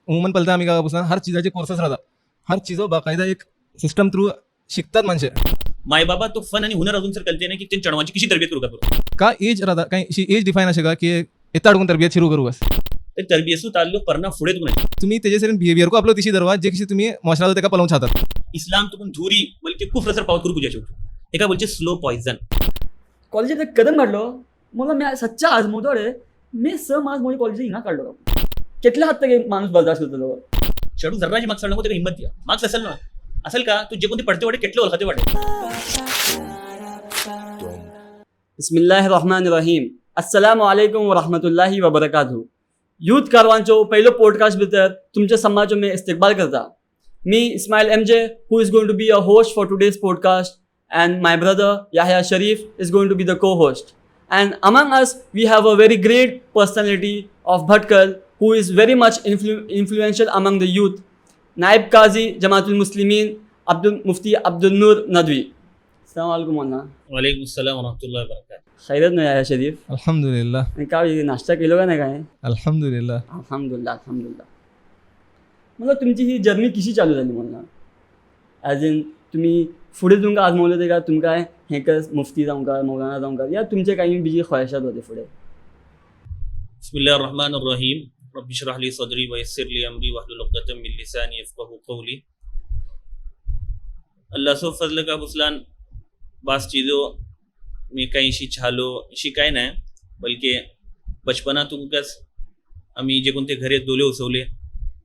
उमूमन पलता आम्ही गावापासून हर चीजाचे कोर्सेस राहतात. हर चीजो बाकायदा एक सिस्टम थ्रू शिकतात माणसे. माय बाबा तो फन आणि हुनर अजून सर कळते नाही की ते चढवाची कशी तरबियत करू का का एज राहता काही अशी एज डिफाईन असे का की येता अडकून तरबियत सुरू करू बस. ते तरबियतू ताल्लुक परणा फुडे तुला तुम्ही त्याच्यासरून बिहेवियर को आपलं तिशी दरवा जे कशी तुम्ही मोशराला त्याका पलवून छातात. इस्लाम तुकून धुरी बल्कि कुफ्र सर पावत करू पूजा एका बोलचे स्लो पॉइजन. कॉलेजात एक कदम काढलो मला मी सच्चा आजमोदोडे मी आज मोदी कॉलेज हिंगा काढलो कितल्या हात तक माणूस बर्दाश्त करतलो. चढू जर्राची मार्क्स नको त्याला हिंमत द्या. मार्क्स असेल का तू जे कोणते पडते वाटे केटले ओळखते वाटे. बिस्मिल्लाहिर्रहमानिर्रहीम. अस्सलामु अलैकुम व रहमतुल्लाहि व बरकातुहू. यूथ कारवांचो पहिलो पॉडकास्ट भितर तुमच्या समाजो मी इस्तेकबाल करता. मी Ismail MJ who is going to be a host for today's podcast and my brother Yahya Sharif is going to be the co-host. And among us we have a very great personality of Bhatkal who is very much influential among the youth. Naib Qazi Jamaatul Muslimin Mufti Abdul Noor Nadwi. Assalamu alaikum wanna. वालेकुम अस्सलाम व रहमतुल्लाहि व बरकातुहू. खैरत ना Yahya Sharif. अल्हम्दुलिल्लाह. काय नाश्ता केलो का नाही काय? अल्हम्दुलिल्लाह. अल्हम्दुलिल्लाह. मला तुमची ही जर्नी कशी चालू झाली मला? ॲज इन तुम्ही फुडें तुमकां आजमवलें ते का तुमकां हें कर मुफ्ती जावं का मौलाना जावं का या तुमचे काही बिजी ख्वाहिशात होते फुडें? बिस्मिल्लाहिर रहमानिर रहीम. रब्बि इश्रह ली सदरी व यस्सिर ली अमरी वहलुल उक़दतम मिन लिसानी यफ़क़हू क़ौली. अल्लाह सो फजल का फुसलान बास चीज़ों में कहीं शी छालो शी काय नाही बल्कि बचपना तुमकाच आम्ही जे कोणते घरे दोले उसवले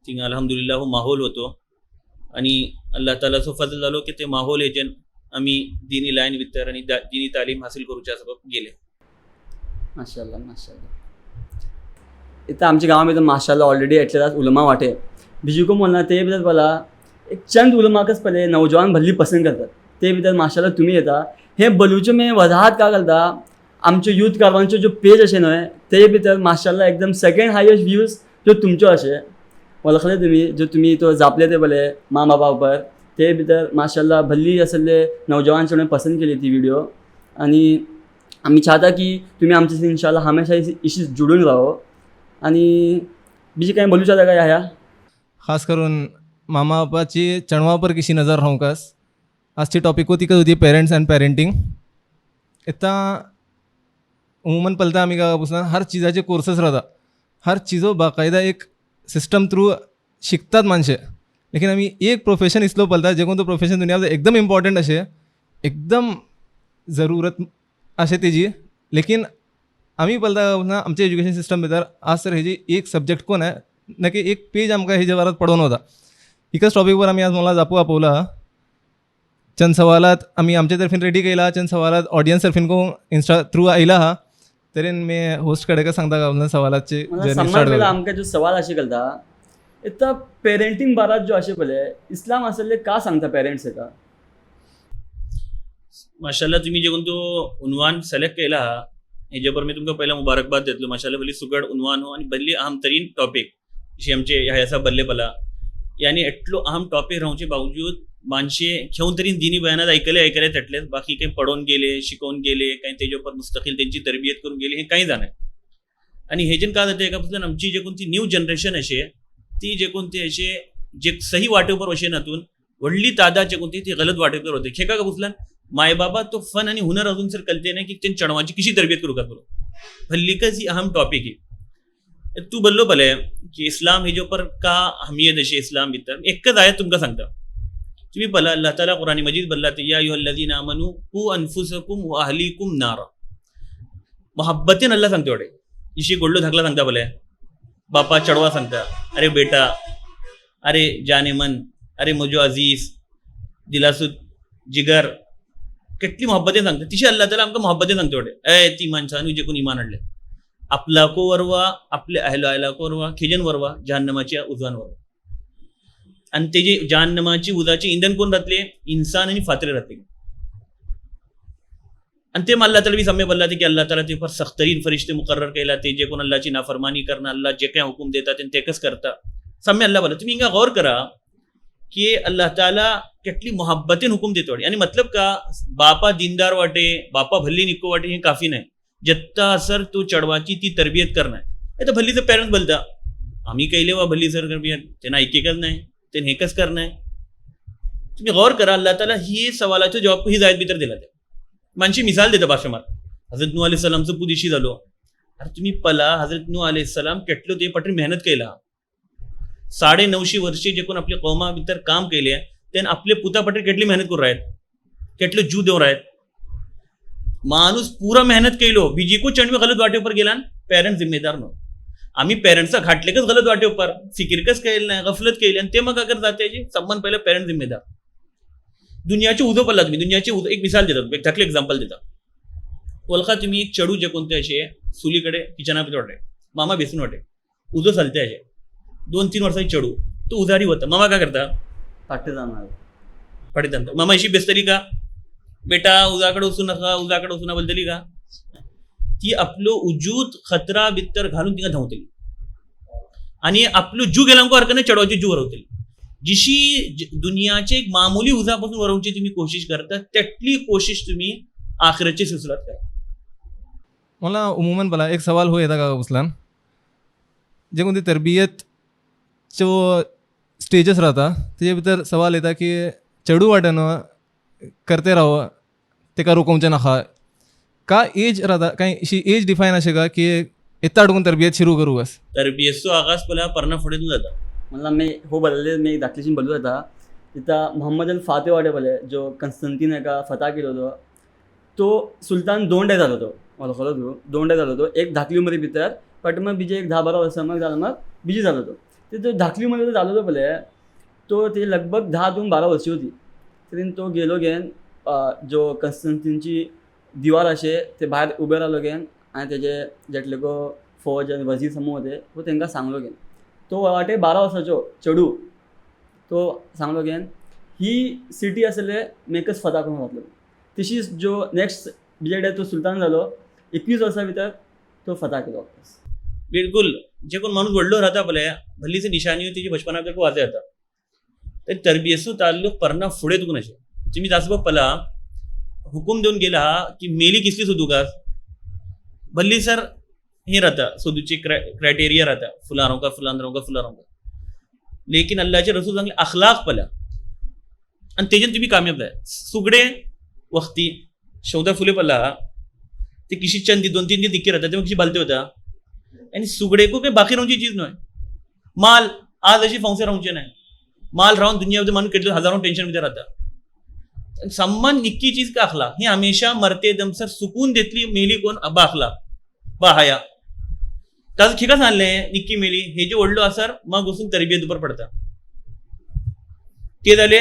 थिंग अल्हम्दुलिल्लाह हो माहोल होतो आणि अल्लाह ताला सो फजल झालो की ते माहोल हेजेन आम्ही दिनी लाईन भितर आणि दिनी तालीम हासिल करूच्या सबब गेले. माशाल्लाह माशाल्लाह. इथं आमच्या गावामध्ये माशाल्लाह ऑलरेडी एटलेदास उलमा वाटे बीजू को बोलना ते भितर बोला एक चंद उलमाकच पहिले नौजवान भल्ली पसंत करतात ते भितर माशाल्लाह तुम्ही येता हे बलूचे मी वजाहत का घालता आमचे यूथ कारवांचे जो पेज असे न्हय ते भितर माशाल्लाह एकदम सेकंड हायेस्ट व्ह्यूज जो तुमच्यो असे वळखले तुम्ही जो तुम्ही तो जापले ते बोले माँ बाबा उपर ते भितर माशाल्लाह भल्ली असले नौजवान पसंत केली ती व्हिडिओ आणि आम्ही चाहता की तुम्ही आमच्याशी इंशाल्लाह हमेशा इशी जुडून राहो. आणि बीजी काही बोलू चाहता का ह्या खास करून मामा बापाची चणवापर कशी नजर राहूंकास आजची टॉपिक होती का होती पेरेंट्स अँड पेरेंटिंग. इतना उमूमन पलता आम्ही गावापासून हर चीजाचे कोर्सेस राहतात. हर चीजो बाकायदा एक सिस्टम थ्रू शिकतात माणसे. लेकिन आम्ही एक प्रोफेशन इसलो पलता जे कोणतं प्रोफेशन दुनिया एकदम इम्पॉर्टंट असे एकदम जरूरत असे तेजी. लेकिन आम्ही पलता आमच्या एज्युकेशन सिस्टम भितर आज तर हेजी एक सब्जेक्ट कोण आहे नक्की एक पेज आमकां हेजे वरात पडोवन होता. एकाच टॉपिकवर आम्ही आज मला जापू आपोवला. चंद सवालात आम्ही आमच्या तर्फीन रेडी केला चंद सवालात ऑडियन्स तर्फीन को इंस्टा थ्रू आयला हा तरेन मी होस्ट कडे का सांगता का सवालाची जर्नी स्टार्ट मला आमकां जो सवाल असे करता इथं पेरेंटिंग बारात जो असे पहिले इस्लाम असले का सांगता पेरेंट्स का? माशाल्लाह तुम्ही जे कोणतो उन्वान सिलेक्ट केला हेजेपर मी तुमकां पहिला मुबारकबाद देतलो. माशाल्लाह बली सुगड उन्वान हो आणि बल्ली अहम तरीन टॉपिक जी आमचे ह्या असा बल्ले पला यानी एटलो अहम टॉपिक राहूचे बावजूद माणसे घेऊन तरी दिनी बयानात ऐकले तटलेच बाकी काही पडून गेले शिकवून गेले काही त्याच्यावर मुस्तकिल त्यांची तरबियत करून गेले हे काही जाणं. आणि हे जन का जाते एका पासून आमची जे कोणती न्यू जनरेशन असे ती जे कोणते असे जे सही वाटेवर असे नातून व्हडली तादाद जे कोणती ती गलत वाटेवर होते खेका का पुसला माय बाबा तो फन आणि हुनर अजून सर कळते नाही की ते चढवाची कशी तरबियत करू का करू भल्लीकच ही अहम टॉपिक आहे. तू बोललो भले की इस्लाम हे जो पर का अहमियत अशी इस्लाम भितर एकच आयत तुमका सांगता. तुम्ही भला अल्लाह ताला कुरान मजीद बोलला ते या अय्युहल्लज़ीना आमनू कू अनफुसकुम व अहलीकुम नारा. मोहब्बतीन अल्लाह सांगते वडे इशी गोडलो धाकला सांगता भले बापा चढवा सांगता अरे बेटा अरे जाने मन अरे मुजो अजीज दिलासूद जिगर कितली मोहब्बतें सांगता तिशी अल्लाह ताला आमकां मोहब्बतें सांगता वडे ती माणसांनी जे कोण इमान हाडले आपला को वरवा आपले अहला को वरवा खिजन वरवा जहन्नमाच्या उजवान वरवा. आणि तेजे जहन्नमाची उजाचे इंधन कोण राहतले इन्सान आणि फातरे राहतले. आणि ते अल्लाह ताला भी सम्य बोलला की अल्लाह ताला ते पर सख्तरीन फरिश्ते मुकर्रर केला ते जे कोण अल्लाहची नाफरमानी करना अल्लाह जे काही हुकूम देता ते तेकच करता सम्य अल्लाह बोला. तुम्ही हिंगा गौर करा की अल्लाह ताला कितली मोहब्बतेन हुकूम देतो आणि मतलब का बापा दीनदार वाटे बापा भल्ली निको वाटे हे काफी नाही जत्ता असर तू चढवाची ती तरबियत करणार तर भल्लीचं पेरेंट्स बोलता आम्ही कैले वा भल्ली सर त्यांना ऐकेकच नाही ते हेकच करणं आहे. तुम्ही गौर करा अल्लाह ताला ही सवालाचो जवाब ही जायत भितर दिला ते मानशी मिसाल देता भाषमात हजरत नू अलैहिस्सलामचं पुदिशी झालो. अरे तुम्ही पला हजरत नू अलैहिस्सलाम केटलो ते पटरी मेहनत केला 950 वर्षे जे कोण आपल्या कौमा भितर काम केले त्यानं आपले पुता पटरी केटली मेहनत करू राहत केटलो जीव देऊ राहत. माणूस पुरा मेहनत केलो बीजी को चंडवे गलत वाटे ऊपर गेला पेरेंट्स जिम्मेदार नो. आम्ही पेरेंट्सचा घाटलेकच गलत वाटे ऊपर फिकिरकच केलं नाही गफलत केली आणि ते मग अगर जाते संबंध पहिला पेरेंट्स जिम्मेदार. दुनियाचे उजो पडला तुम्ही दुनियाचे एक मिसाल देतात एक धाकले एक्झाम्पल देता. वळखा तुम्ही एक चढू जे कोणते असे सुलीकडे किचनामध्ये वाटे मामा बेसून वाटे उजो चालते असे 2-3 वर्षाची चढू तो उजारी होता. मामा काय करता पाठी जाणार पडे मामा अशी बेस्तरी का बेटा उजाकडे उसू नका उजाकडे उसू ना बोलतली का ती आपलं उजूत खतरा बित्तर घालून तिका धावतली आणि आपलं जू गेला अर्काने चढवायची जू वरवतली. जिशी दुनियाचे एक मामुली उजापासून वरवची तुम्ही कोशिश करता त्यातली कोशिश तुम्ही आखिरची सुसरात करा. मला उमूमन भला एक सवाल हो येता का उसलान जे कोणती तरबियत जो स्टेजस राहता त्याच्या भितर सवाल येता की चढू वाटेनं करते राहावं ते का रोखवचे नका का एज राहता काही अशी एज डिफाईन असे का की येता अडकून तरबियत सुरू करू बस तरबियतचो आगाज पहिला पर्णा फुडेतून जाता. मला मी हो बदलले मी एक दाखलीशी बोलू होता तिथं मोहम्मद अल फाते वाटे बोले जो कन्स्टंटीन एका फता केलो होतो तो सुलतान 2 डे जालो तो मला खबर तू 2 डे जालो तो एक धाकली उमरी भितर बट मग बीजे एक 10-12 वर्सां मग जालो मग बीजी जालो तो ते जो धाकली उमरी जालो तो पळय तो ते लगभग 10-12 वर्षी होती तरी तो गेलो घेन जो कन्स्टंटीनची दिवार असे ते भायर उबे राहिलो घेन आणि त्याचे जेटले को फौज आणि वजीर समूह होते तो तांकां सांगलो घेन तो वाटे 12 वर्साचो चेडू तो सांगलो घेन ही सिटी आसले मेकच फता करून घातलो. तशीच जो नेक्स्ट बीजे डे तो सुलतान जालो 21 वर्सां भितर तो फता केलो. बिलकुल जे कोण माणूस व्हडलो राहता पळय भल्लीची निशाणी तिची बचपना भितर वाजे जाता तर तरबियतचो ताल्लुक पर्णा फुडें तुकून अशें तुम्ही तासो पळला हुकूम देऊन गेला की मेली किसली सोदूकास भल्ली सर हे राहता सोदूची क्रायटेरिया राहता फुलां रोवका फुलां रोवका फुलां रोवका लेकिन अल्लाचे रसूल सांगले अखलाक पळा आणि तेजेन तुम्ही कामयाब जाय. सुगडे वक्ती शौदा फुले पळला ते किशी चंद 2-3 दीस दिक्के राहता तेव्हा कशी बालते होता आणि सुगडेको काही बाकी रावची चीज न्हय. माल आज अशी फंक्शन रावचे नाही माल राहून दुनियामध्ये माणूस केटलो हजारों टेंशन भितर राहता. सम्मान निक्की चीज का अखलाक ही हमेशा मरते दम सर सुकून देतली मेली कोण अबा अखलाक बा हया ताज खिका सांगले निक्की मेली हे जे व्हडलो आसर मग वचून तरबियत उपर पडता ते जाले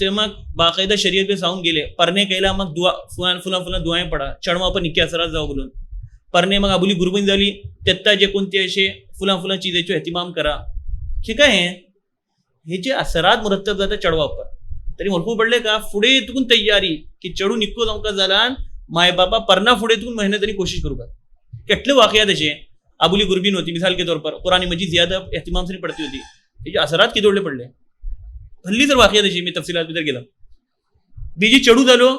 ते मग बाकायदा शर्यत पे सांगून गेले परने केला मग दुआ फुलां दुआएं पडा चढवा पण निक्की असरात जाऊ बोलून परने मग आबुली गुरबीन झाली तेत्ता जे कोणते असे फुलां चीजेचो एहतिमाम करा हे काय हे जे असरात मुरत्तब जाता चढवा उपर तरी वळखून पडले का फुडे तुकून तयारी की चढू निक्को जावंका जाला माय बाबा पर्ना फुडे तुकून मेहनत कोशिश करू का केटले वाकयात असे आबुली गुरबीन होती मिसाल के तौर पर कुरानी मजीद ज्यादा एहतिमाम से पडती होती त्याचे असरात किती पडले हल्ली तर वाकयात अशी मी तफसिलात भितर गेला बीजी चढू झालो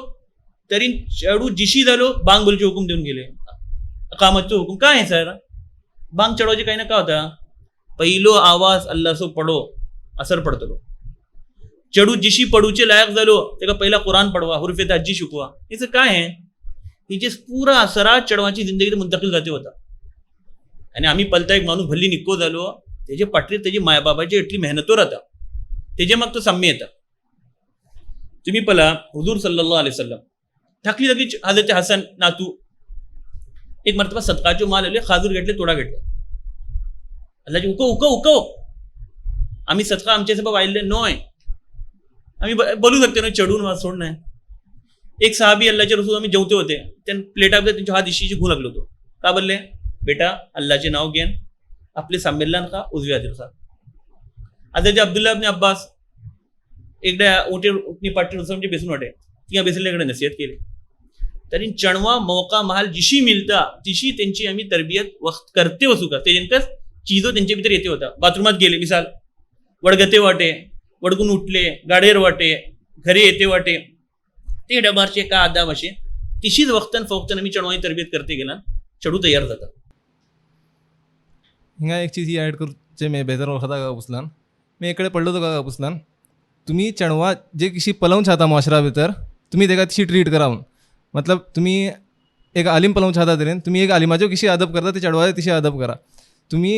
तरी चढू जिशी झालो बांग बोलचे हुकूम देऊन गेले कामाचो हुकूम काय आहे सर बांग चढवायचे काही ना का होता पहिलो आवाज अल्लाह सो पडो असर पडतलो चढू जिशी पडूचे लायक झालो तेका पहिला कुरान पडवा हुरफे ताजी शिकवा याचं काय आहे हिचे पुरा असरात चढवाची जिंदगी मुंतकिल जाते होता आणि आम्ही पलता एक माणूस भल्ली निक्को झालो त्याचे पाटरी त्याची मायबाबाची एटली मेहनतो राहता त्याचे मग तो साम्य येता. तुम्ही पला हुजूर सल्लल्लाहु अलैहि वसल्लम ठाकली लगी हजरत हसन नातू एक मर्तबा सदकाचो माल आले खाजूर घेतले तोडा घेतले अल्लाची उको आम्ही सदका आमचे सबब आयले नोय आम्ही बोलू शकते ना चढून सोड नाही. एक सहाबी अल्लाचे रसूल आम्ही जेवते होते त्या प्लेटामध्ये त्यांच्या हात इशीची घू लागलो होतो का बोलले बेटा अल्लाचे नाव घेन आपले संमेलन का उजव्या हातीर खा. हजरत अब्दुल्ला इब्न अब्बास एकदा उठनी पाठी रसूलची बेसून वाटे तिका बेसलेकडे नसीहत केली तरी चणवा मौका महाल जिशी मिळता तिशी त्यांची आम्ही तरबियत वक्त करते वसू का तेजनकच चीजो त्यांच्या भितर येते होता. बाथरूमात गेले मिसाल वडगते वाटे वडकून उठले गाडीवर वाटे घरी येते वाटे ते डबारचे का आदाब असे तिशीच वक्तन फवक्तन आम्ही चढवाई तरबियत करते गेला चढू तयार जाता. हिंगा एक चीज ही ॲड चे मैं बेहतर रखा था कापुसलान मैं इकडे पडलो होतो का कापुसलान तुम्ही चेडवा जे किशी पलवून छाता मुआशरा भितर तुम्ही तेका तशी ट्रीट करा म्हणून मतलब तुम्ही एक आलीम पलवून छाता तरेन तुम्ही एक आलिमाच्यो कशी अदब करता ते चेडवाचे तशी अदब करा तुम्ही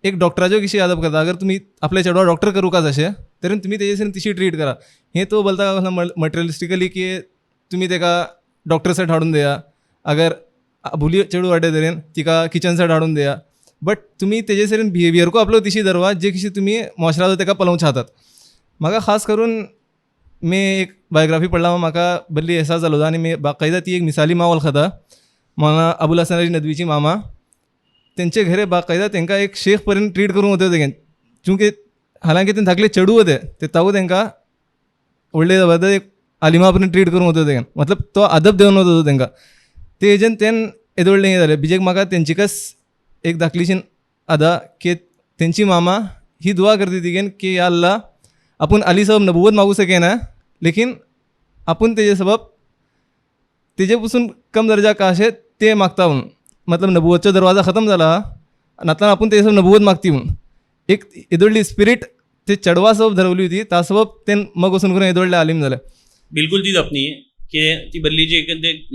एक डॉक्टराच्यो कशी अदब करता अगर तुम्ही आपले चेडवा डॉक्टर करू का जशे तरी तुम्ही तेजेसन तशी ट्रीट करा हे तो बोलता का मटेरियलिस्टिकली की तुम्ही तेका डॉक्टर सेट हाडून दिया अगर भुली चेडू वाटे तरेन तिका किचन सेट हाडून दिया बट तुम्ही तेजेसरीन बिहेवियर को आपलो तशी धरवा जे कशी तुम्ही मुआशरा तेका पलवून छातात म्हाका खास करून मी एक बायोग्राफी पडला म्हाका बल्ली एहसास जालो आनी मी बाकायदा ती एक मिसाली मावल खाता मला अबुल हसन अली नदवीची मामा तेंचे घरे बाकायदा तेंका एक शेख पर्यंत ट्रीट करूंक होते तेगे चूंकि हालांकि ते धाकले चेडू होते ते तावू तेंका व्हडले जबरदस्त एक आलिमा पर्यंत ट्रीट करूंक होते तेगे मतलब तो अदब देवन होतो तेंका ते हेजेन तेन येदोळ्ळें हें जालें बिजेक म्हाका तेंचीकच एक धाकलीशीन अदा की तेंची मामा ही दुआ करती तिगेन की या अल्लाह आपण अली साहब नबुवत मागू सके ना लेकिन आपण तेजे सबब तेजे पासून कम दर्जा का अशें ते मागता म्हणून मतलब नबुवतचो दरवाजा खतम जाला नातल्यान आपण तेजे सबब नबुवत मागती म्हणून एक येदोळ्ळी स्पिरीट ते चेडवा सबब धरवली होती ता सबब तेन मग वचून करून येदोळ्ळे आलीम जाले बिल्कुल तीच अपनी कि ती बल्ली जे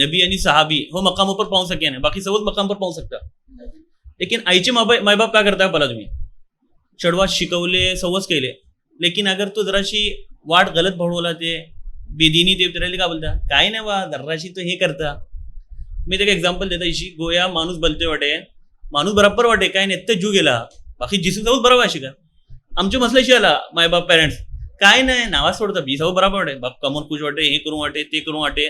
नबी आणि सहाबी हो मकाम पर पाहू सके ना बाकी सबच मकाम पर पाहू शकता लेकिन आईचे मायबाप काय करता पला तुम्ही चढवा शिकवले सवच केले लेकिन अगर तो जराशी वाट गलत भडवला ते बेदीनी ते राहिले का बोलता काय नाही वा जराशी तो हे करता मी त्याला एक्झाम्पल देता इशी गोया माणूस बोलते वाटे माणूस बरोबर वाटे काय नाही ते जीव गेला बाकी जिसून जाऊच बरोबर अशी का आमचे मसल्याशी आला मायबाप पेरेंट्स काय नाही नावा सोडता बी सगळं बरोबर वाटे बाप कमोन खुश वाटे हे करू वाटे ते करू वाटे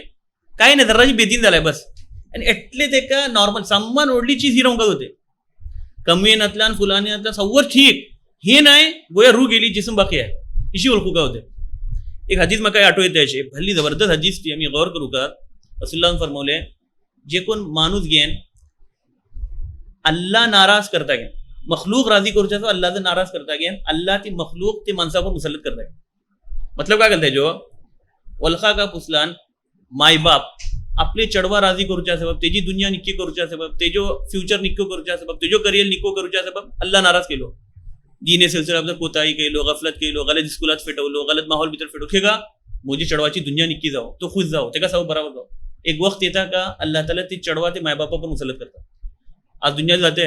काय नाही जराशी बेदीन झालाय बस आणि एटले ते का नॉर्मल सामान ओढली चीज ही रंगत होते कमी नातल्यान फुलांनी नातल्यान सव्वर ठीक हे नाही गोया रू गेली जिसून बाकी आहे इशी ओळखू का होते एक हदीस म्हाका आठवू येते अशी भल्ली जबरदस्त हदीस ती आम्ही गौर करू का रसूलुल्लाहन फरमवले जे कोण माणूस घेन अल्लाह नाराज करता घेन मखलूक राजी करूच्या तो अल्लाह नाराज करता घेन अल्लाह ती मखलूक ते माणसावर मुसल्लत करता घेन मतलब काय करता जो वलखा का पुसलान माय बाप आपले चढवा राजी करूच्या सबब तेजी दुनिया निक्की करूच्या सबब तेजो फ्युचर निक्को करूच्या सबब तेजो करियर निक्को करूच्या सबब अल्लाह नाराज केलो दीने सिलसिला भितर कोताही केलो गफलत केलो गलत स्कुलात फेटवलो गलत माहोल भितर फेटो हे का मोजी चढवाची दुनिया निक्की जावं तो खुश जावं तेका सबब बराबर जावं एक वक्त येता का अल्लाह ताला ती चढवा ते मायबापा पण मुसल्लत करता आज दुनिया जाते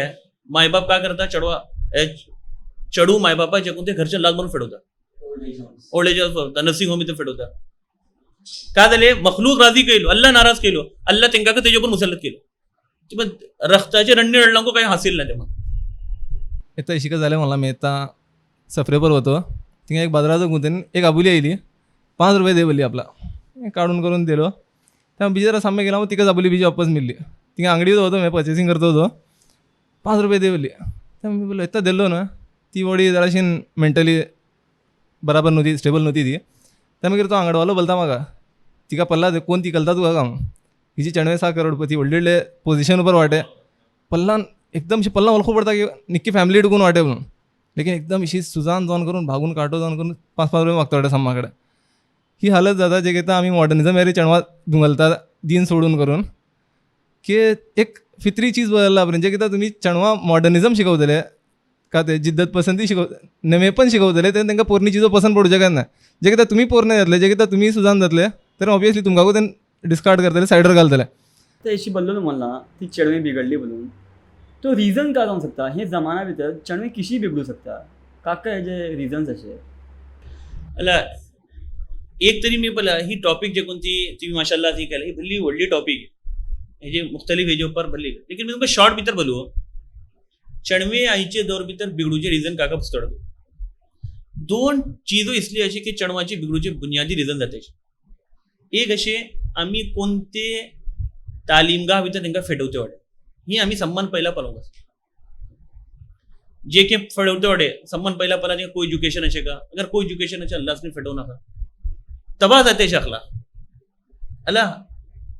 मायबाप काय करता चढवा चढू मायबापा जेकून ते घरच्या लाग म्हणून फेडवता ओल्ड एज फेडवता नर्सिंग होम इथं फेडवता काय झाले मखलूक राजी केलो अल्लाह नाराज केलो अल्लाह तेंका का तेजो पण मुसल्लत केलो पण रक्ताचे रण्य रडलांको काही हासिल ना तेव्हा येता शिकत झाले मला मी आता सफरेपर होतो तिथे एक बाजाराचं गुंतून एक आबुली आयली 5 रुपये दे बोली आपला काढून करून दिलो तेव्हा बिचारा सामने गेला मग तिकच आबुली बीजी वापस मिळली तिथे अंगडीत होतो मी पर्चेसिंग करतो होतो 5 रुपये दे बोली तेव्हा मी बोललो येता दिलो ना ती वडी जराशी मेंटली बराबर नव्हती स्टेबल नव्हती ती त्यामुळे तो आंगडवालो बोलता म्हाका तिका पल्ला कोण ती कलता तुका काम हिची 96 करोडपती व्हडले पोझिशन उपर वाटे पल्लान एकदम पल्ला वळखू पडता की निक्की फॅमिली टुकून वाटे म्हणून लेकिन एकदम इशी सुजान जावन करून भागून काटो जावन करून 5-5 रुपये मागता वाटे साम्माकडे ही हालत जाता जे घेता आम्ही मॉडर्निझम एरी चेडवा धुंगलता दिन सोडून करून की एक फित्री चीज बदलला पर्यंत जे कितें तुम्ही चेडवा मॉडर्निझम शिकवतले का ते जिद्दत पसंती नेमे पण शिकवतले तर तांकां पोरणी चिजो पसंत पडूचे काय ना जे कितें तुमी पोरणे जातले जे कितें तुमी सुजान जातले तर ऑब्वियसली तुमकां ते डिस्कार्ड करतले सायडर घालतले ते अशी बोललो मला ती चेडवी बिघडली म्हणून तो रिजन काय जावंक शकता हे जमाना भितर चेडवी कशी बिगडू शकता काका हेजे रिजन्स अशे अला एक तरी मी पळयला ही टॉपिक जे कोणती तुम्ही माशाल्लाह ती केला ही भल्ली व्हडली टॉपिक हे जे मुख्तलिफ हेजे उपर भल्ली लेकिन मी तुमकां शॉर्ट भितर बोलू चेडवे आईचे दौर भितर बिगडूचे रिजन काका पुस्तक 2 चीजो इसली अशी की चेडवाची बिगडूचे बुनियादी रिजन जाते एक असे आम्ही कोणते तालीमगाह भितर तांकां फेटवते वाटे ही आम्ही सम्मान पहिला पालोवंक जे के फेटवते वाटे सम्मान पहिला पाला को एज्युकेशन असे का अगर को एज्युकेशन असे अल्लाहने फेटवू नका तबाह जाते शाखला अला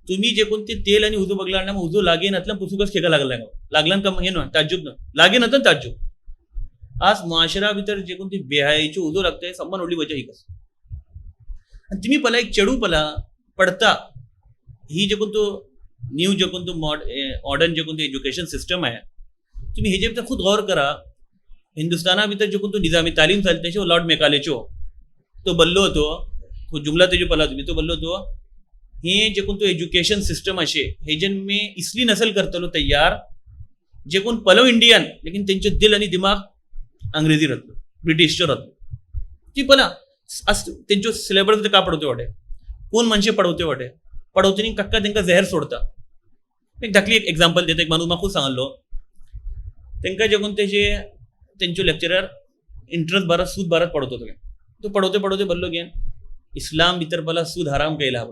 तुम्ही जे कोणते तेल आणि उजू बघला ना मग उजू लागेन अतला पुसुकच खेका लागला का हे ना ताज्जुब ना लागेन अतन ताज्जुब आज मुआशरा भितर जे कोणते बेहायचे उजू लागते सम्मान ओढली वजह ही कस आणि तुम्ही पला एक चेडू पला पडता ही जे कोणतो न्यू जे कोणतो मॉडर्न जे कोणते एज्युकेशन सिस्टम आहे तुम्ही हे जे खुद गौर करा हिंदुस्थाना भितर जो कोण तो निजामी तालीम जाली तेचे लॉर्ड मेकालेच्यो तो बल्लो होतो तो जुमला तेजो पला तुम्ही तो बल्लो होतो हे जे कोण तो एज्युकेशन सिस्टम असे हेजेन मी इसली नसल करतलो तयार जे कोण पलो इंडियन लेकिन तेंचे दिल आणि दिमाग अंग्रेजी राहतो ब्रिटिशचो राहतो ती पला तेंच्यो सिलेबस का पडवते वाटे कोण मनशे पडवते वाटे पडवतनी कक्का तेंका जहर सोडता एक धाकली एक एग्जाम्पल देता एक माणूस म्हाका खूब सांगलो तेंका जे कोण तेजे तेंच्यो लेक्चरर इंटरेस्ट बारात सूद बारात पडवतो तो पडवते पडवते बल्लो घेन इस्लाम भितर पला सूद हराम केला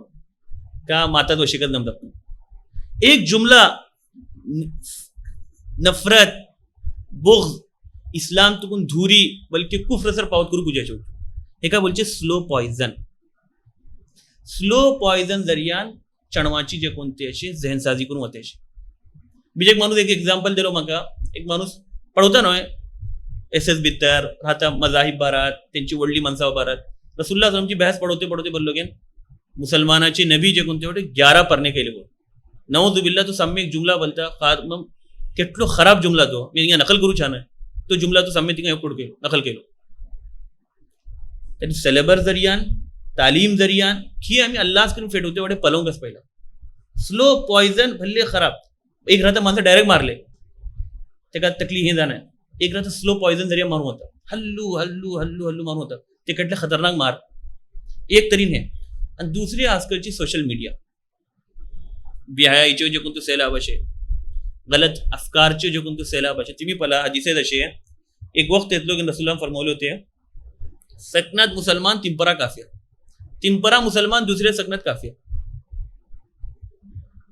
का मातात वशिकत नमतात एक जुमला नफरत बुग़्ज़ इस्लाम तुकून धुरी बल्कि कुफ्र सर पावत करू गुजाचे एका बोलचे स्लो पॉइजन जरियान चणवाची जे कोणते असे जहनसाजी करून वते बीजे एक माणूस एक एग्जाम्पल दिलो म्हाका एक माणूस पळवता न्हय SS भितर राहता मजाहिब बारात त्यांची व्हडली मनसाव बारात रसुल्ला सलामची बहस पडवते पडवते बोललो गेन मुसलमानाचे नबी जे कोणते वटे 11 परने केले गो नवजुबिल्ला तो साम्य एक जुमला बोलता केटलो खराब जुमला तो मी हिंगा नकल करू छान तो जुमला तो साम्य तिंगा उपड केलो नकल केलो त्यानी सिलेबस जरियान तालीम जरियान ही आम्ही अल्लाह करून फेटवते वडे पलवंगच पहिला स्लो पॉइजन भल्ले खराब एक राहता माणसं डायरेक्ट मारले तेका तकली हे जाणार एक राहता स्लो पॉइजन जरिया मारून होता हल्लू हल्लू हल्लू हल्लू मारून होता ते कटले खतरनाक मार एक तरीन हे आणि दुसरी आजकालची सोशल मीडिया बिहायाचे जे कोणते सैलाब असे गलत अफकारचे जे कोणते सैलाब असे तुम्ही पला हदीसेत असे एक वक्त येतलो की रसूलुल्लाह फरमावले होते सकनात मुसलमान तिंपरा मुसलमान दुसरे सकनात काफिर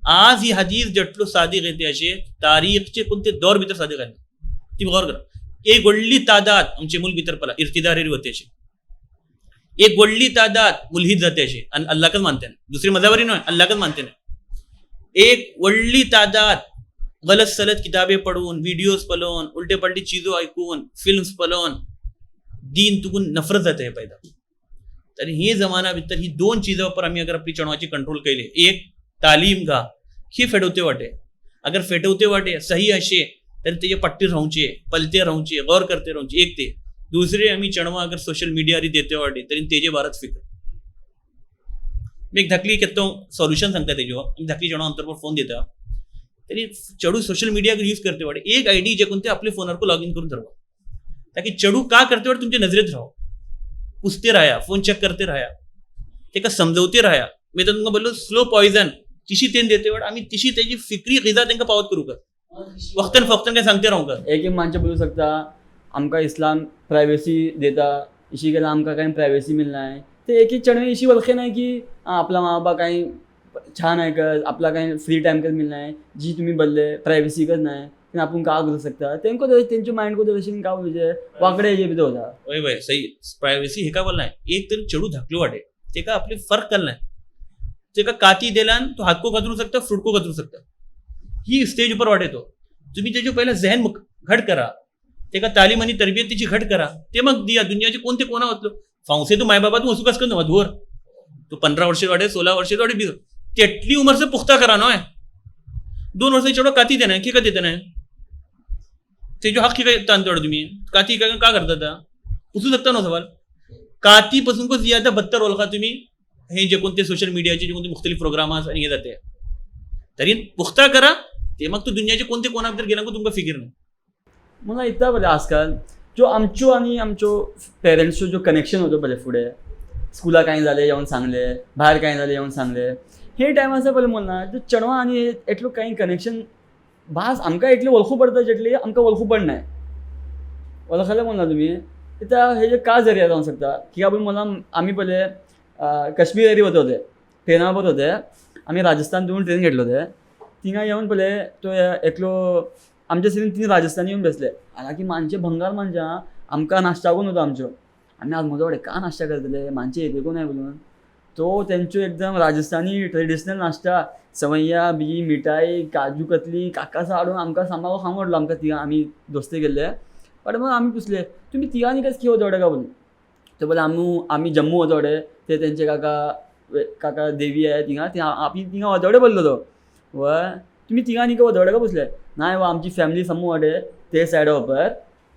आज ही हदीस जटलो सादिक येते असे तारीखचे कोणते दौर भितर सादिक आहे ती गौर करा एक व्हडली तादाद आमचे मूल भितर पला इर्तिदारी होते असे एक व्हडली तादाद मुलहिद जाते असे आणि अल्लाहकच मानते दुसरी मजावरी नाही अल्लाहकच मानते नाही एक व्हडली तादाद गलत सलत किताबे पढून व्हिडिओज पळोवन उलटे पलटी चीजो ऐकून फिल्म्स पळोवन दीन तुकून नफरत जाते पैदा तर हे जमाना भितर ही दोन चीजांवर आम्ही अगर आपली चणवाची कंट्रोल केले एक तालीम घा ही फेटवते वाटे अगर फेटवते वाटे सही असे तर तेजे पट्टी राहूचे पलते राहूचे गौर करते राहूचे एक ते दुसरे आम्ही चणवा अगर सोशल मीडिया देते वाटे तरी तेजे बारात फिकर मी एक धाकली केत्तो सॉल्युशन सांगता तेजो आम्ही धाकली चणवा अंतरवर फोन देता तरी चढू सोशल मीडिया यूज करते वाटे एक आयडी जे कोणते आपले फोनवर लॉग इन करून ठरवा ताकि चढू का करते वाटे तुमच्या नजरेत राहो पुसते राहा फोन चेक करते राहा ते का समजवते राहा मी तर तुमका बोललो स्लो पॉइजन तिशी तेन देते वाट आम्ही तिशी त्याची फिक्री गिजा त्यांना पावत करू का वक्तन फक्तन काय सांगते राहू का एक माणसं बोलू शकता आमका इस्लाम प्रायव्हसी देता इशी केला आमका काही प्रायव्हसी मिळणार ते एक चढवे इशी वळखे नाही की आपला मा बाबा काही छान आहे का आपला काही फ्री टाइम कर मिळणार जी तुम्ही बोलले प्रायव्हसी कर नाही पण आपण का करू शकता त्यांको त्यांच्या माइंड को दर्शन का म्हणजे वाकडे जे बिदो होता वय वय सही प्रायव्हसी हे का बोलणार एक तरी चढू धाकलो वाटे ते का आपले फरक करणार ते का काती दिलान तो हात को कतरू शकता फ्रूट को कतरू शकता ही स्टेज ऊपर वाटे तो तुम्ही त्याचे पहिला जहन घट करा ते का तालीम आणि तरबियत त्याची घट करा ते मग दिया दुनियाचे कोणते कोणा वाचलो फावसे तू मायबाबा तू असू कस कर धुवर तू 15 वर्ष वाटे 16 वर्ष वाटे बी तेटली उमर से पुख्ता करा नॉय 2 वर्ष चढ काती देणार की का देते नाही ते जो हक काय तांतोड तुम्ही काती का करता पुसू शकता ना सवाल काती पासून को ज्यादा बत्तर ओळखा तुम्ही हे जे कोणते सोशल मीडियाचे जे कोणते मुख्तलिफ प्रोग्राम्स आणि हे जाते तरी पुख्ता करा ते मग तू दुनियाचे कोणते कोणा भितर गेला तुमका फिकीर नाही मला इतका बरं आजकाल जो आमच्यो आणि आमच्यो पेरेंट्सचो जो कनेक्शन होतो बरे फुडें स्कुला कांय जालें येवन सांगले भायर कांय जालें येवन सांगले हे टायम आसा पळय म्हणना जो चेडवां आनी एटलो कांय कनेक्शन भास आमकां इतली वळखू पडटा जेटली आमकां वळखू पडनाय वळखले म्हणना तुमी इता हेजे का जरिया जावंक शकता की आपण मला आमी पळय काश्मीर एरी वता होते ट्रेना वता होते आमी राजस्थान दोन ट्रेन घेतलो होते थिंगा येवन पळय तो एकलो आमच्या सिरीन तिने राजस्थान येऊन बसले हालाकी मानचे भंगार मानच्या आमकां नाश्ता करून होतो आमच्यो आमी आज म्हजो कडेन का नाश्ता करतले मानचे येतको नाही बोलून तो तेंच्यो एकदम राजस्थानी ट्रेडिशनल नाश्ता सवय्या बी मिठाई काजू कतली काकासा हाडून आमकां सांबाळो खावंक वाटलो आमकां तिगा आमी दोस्ते गेल्ले बट मग आमी पुसले तुमी तिगांनी कशें खी वता का बोलून ते बोले आमी जम्मू वता वडे ते तेंचे काका देवी आहे तिंगा आमी तिंगा वता वडे बोललो तो व तुम्ही तिगांनी का वता वडे का पुसले नाही वा आमची फॅमिली समूह वाटे ते सायडा पर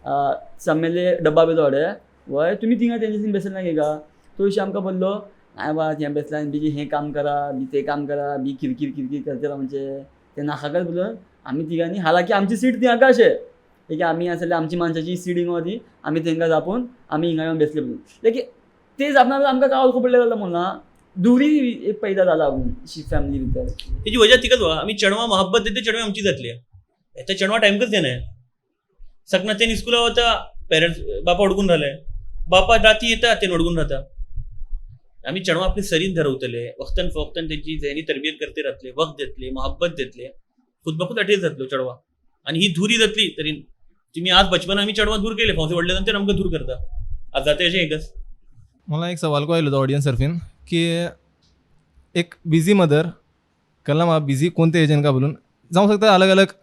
चमेले डब्बा बेलो हडे वय तुम्ही थिंगा तेंच्यानी बेसल ना का तो विषय आमकां बोललो नाही बा हें बेसला आनी बीजी हें काम करा बी ते काम करा बी किरकीर करता म्हणजे ते नाकाकच बोलून आमी तिगांनी हालाकी आमची सीट थिंगा अशें ठीक आहे आमी आसले आमची माणसाची सीट हिंगा होती आमी तेंकां जापून आमी हिंगा येवन बेसले म्हणून लेकीन तेच आपणाक आमकां काय खबर जालें म्हणून दुरी एक पैदा जाला फॅमिली भितर त्याची वजह तिकच व्हा आम्ही चणवा मोहब्बत देते चणवे आमची जातली आता चणवा टाइमकच देणार सकना ते स्कूला होता पेरेंट्स बापा अडकून राहिलाय बापा राती येता ते अडकून राहता आम्ही चणवा आपली सरीन धरवतले वक्तन फवक्तन त्यांची जहनी तरबियत करते राहतले वक्त देतले मोहब्बत देतले खुद बखूद अटेच जातलो चढवा आणि ही धुरी जातली तरी तुम्ही आज बचपन आम्ही चढवा दूर केले फावसे वडल्यानंतर आमकां दूर करता आज जाते अशें एकच मला एक सवाल को आयलो ऑडियन्स सर्फीन की एक बिझी मदर कळलं आप बिझी कोणत्या एजन का बोलून जाऊ शकता अलग अलग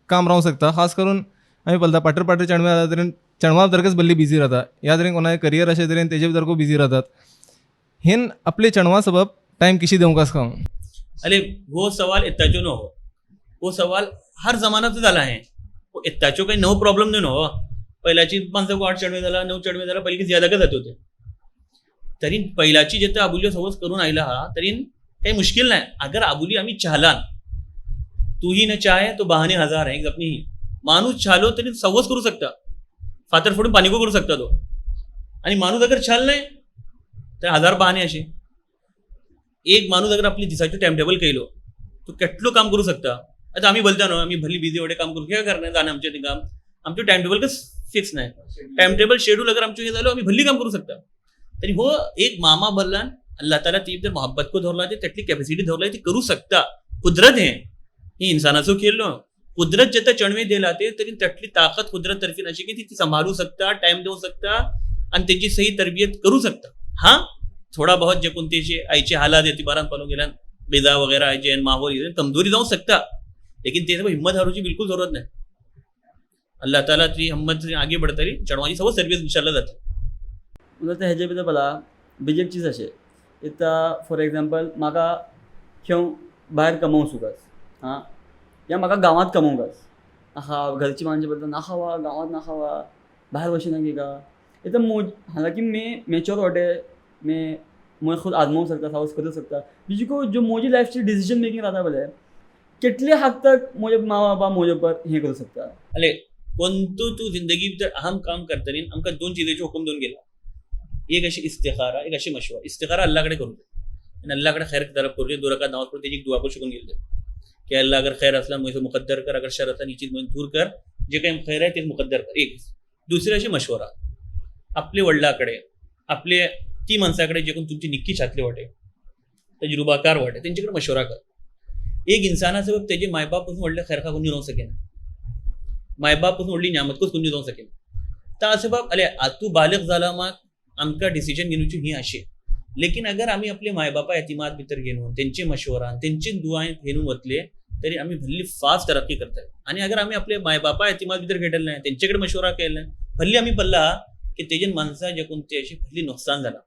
काम राहू शकता खास करून आम्ही बोलता पाटर पाटर चणवे जाता तरी चणवा तरकच बल्ली बिझी राहता या तरेन कोणाचे करियर अशें तरेन तेजे भितर खूब बिझी राहतात हेन आपले चणवा सबब टाइम किशी देवंक आसता अरे वो सवाल इत्ताचो नो हो वो सवाल हर जमानाचो जाला आहे वो इत्ताचो काही नवो प्रॉब्लेम न्हू हो पहिल्याची माणसं 8 चढवे झाला 9 चढवे झाला पहिले ज्यादाकच जाते होते तरी पहिल्याची जे आबुली सवस करून आयला हा तरी काही मुश्किल नाही अगर आबुली आम्ही चाहलान तू ही न चाहे तो बहाने हजार है अपनी ही माणूस चाहलो तरी सवस करू शकता फातर फोडून पाणी करू शकता तो आणि माणूस अगर चाल नाही तर 1000 बहाने असे एक माणूस अगर आपली दिसाचे टाइम टेबल केलो तो केटलो काम करू शकता आता आम्ही बोलता न्हू आम्ही भली बिझी एवढे काम करू काय करणार जाणं आमचे काम आमचे टाइम टेबल कस फिक्स नाही टाइम टेबल शेड्यूल अगर आमचे हे झालं आम्ही भल्ली काम करू शकता तरी हो एक मामा भरलान अल्लाह ताला ती जर मोहब्बत को धरला ते त्यातली कॅपॅसिटी धरला ती करू शकता कुदरत हे ही इन्सानाचो खेळ न्हू कुदरत जेता चणवे दिला ते तरी त्यातली ताकद कुदरत तर्फीन अशी की ती सांभाळू शकता टाइम देऊ शकता आणि त्याची सही तरबियत करू शकता हाँ थोड़ा बहुत जे कोणते आईचे हालात येते बारान पालू गेल्यान बेजा वगैरह आयचे माहौल कमजोरी जाऊ शकता लेकिन ते हिम्मत हारूची बिलकुल जरूरत नाही अल्लाह ताला ती हिम्मत आगे बढ़तली चढवाची सगळं सर्विस विचारलं जातं म्हणून ते हेजे भितर पळा बेजीक चीज अशें इता फॉर एग्जाम्पल म्हाका खंय भायर कमोवंक सुकास हां या म्हाका गांवांत कमोवंकास आहा घरची माणसं बोलता नाखावा गांवांत नाखावा भायर वचना की का इथं हालांकि मैं मेच्योर वाटे मैं खुद आजमावंक सकता सावस करूंक सकता बीजी को जो म्हजी लायफची डिसिजन मेकिंग राहता पळय कितले हद तक म्हजे माँ बाबा म्हजे पर हें करूंक सकता अले कोणतो तू जिंदगी भितर अहम काम करतली आमकां 2 चीजेचे हुकूम देऊन गेला एक अशी इस्तिखारा एक अशी मशवरा इस्तिखारा अल्लाह कड़े करू दे अल्लाह कड़े खैर तरफ करू दे दुराका नमाज पढ़ तेजी दुआ को शिकून गेल दे कि अल्लाह अगर खैर असला मुझे मुकद्दर कर अगर शर असला चीज मुझे दूर कर जे काही खैर आहे ते मुकद्दर कर एक दुसरी अशी मशवरा आपले वडिलाकडे आपले ती माणसाकडे जे कोण तुमची निक्की छातले वाटे तजुर्बाकार वाटे त्यांच्याकडे मशवरा कर एक इन्सानासोबत त्याचे मायबाप पासून व्हडले खैरखा कोणी रावंक सकेना मायबाप पासून व्हडली न्यामतकूच कोणी रावंक सकेना तर असे बाब अले तू बालक जाला माग आमकां डिसिजन घेवची ही अशी लेकिन अगर आम्ही आपले मायबापा एतिमाद भितर घेऊन त्यांचे मशवरा त्यांची दुआ घेऊन वतले तरी आम्ही भल्ली फास्ट तरक्की करतात आणि अगर आम्ही आपले मायबापा एतिमाद भितर घेतले नाही त्यांच्याकडे मशवरा केला नाही भल्ली आम्ही पडला की तेजे माणसा जे कोणते अशी भल्ली नुकसान झाला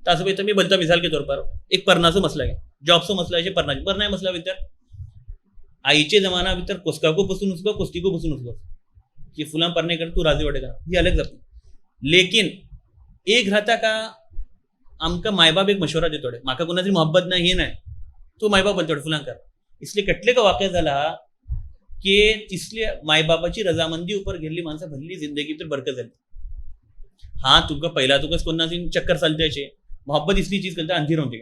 तर असं तर मी बोलता मिसाल के तौर पर एक परनाचो मसला घ्या जॉबचो मसला असे परनाचे परनाय मसला भितर आईचे जमाना भितर कोसकाको पसून उचको कोस्तिको पसून उचको की फुलां परने कर तू राजी वाटे का ही अलग जातली लेकिन एक राहता का आमकां मायबाप एक मशवरा देतोडे म्हाका कोणाची मोहब्बत नाही हे नाही तो मायबाप बोलतोडे फुलां कर इसलिए कटले का वाक्य झाला की तिसले मायबापाची रजामंदी उपर गेल्ली माणसं भल्ली जिंदगी भितर बरकत झाली हाँ तुमका पहिला तुकाच कोणाची चक्कर चालते अशे मोहब्बत इसली चीज करता अंधी रावते